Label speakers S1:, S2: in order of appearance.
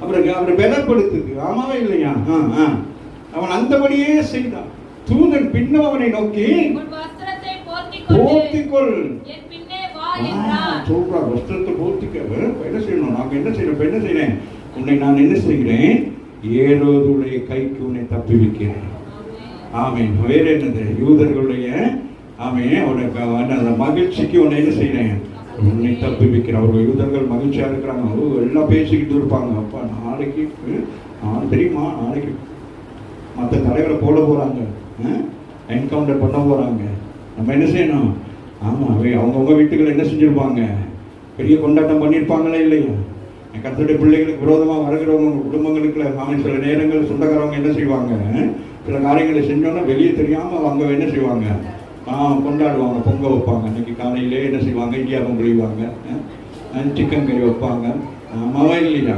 S1: அவரை பலப்படுத்துது. ஆமாவே இல்லையா? அவன் அந்தபடியே செய்தான். தூதன் பின்னும் அவனை நோக்கி போர்த்திக்கொள் சொல்றார். வஸ்திரத்தை போர்த்திக்க என்ன செய்யணும்? நாங்க என்ன செய்யணும்? என்ன செய்யறேன்? உன்னை நான் என்ன செய்கிறேன்? ஏரோதுடைய கைக்கு உன்னை தப்பி வைக்கிறேன். ஆமேன். வேற என்னது? யூதர்களுடைய அவனுக்கு மகிழ்ச்சிக்கு உன்னை என்ன செய்யறேன்? உன்னை தப்பி வைக்கிறேன். அவர்கள் யூதர்கள் மகிழ்ச்சியா இருக்கிறாங்க. எல்லாம் பேசிக்கிட்டு இருப்பாங்க. அப்பா நாளைக்கு தெரியுமா, நாளைக்கு மற்ற தலைவரை போட போறாங்க, என்கவுண்டர் பண்ண போறாங்க. நம்ம என்ன செய்யணும்? ஆமா, அவங்கவுங்க வீட்டுகள் என்ன செஞ்சிருப்பாங்க? பெரிய கொண்டாட்டம் பண்ணியிருப்பாங்களே இல்லையா? கர்த்தருடைய பிள்ளைகளுக்கு விரோதமாக வருகிறவங்க குடும்பங்களுக்கு சில நேரங்கள் சொந்தக்காரவங்க என்ன செய்வாங்க? சில காரியங்களை செஞ்சோன்னா வெளியே தெரியாம அவங்க என்ன செய்வாங்க? கொண்டாடுவாங்க, பொங்க வைப்பாங்க. அன்னைக்கு காலையிலே என்ன செய்வாங்க? இடியாப்பம் புளிவாங்க, சிக்கன் கறி வைப்பாங்க. ஆமாவா இல்லையா?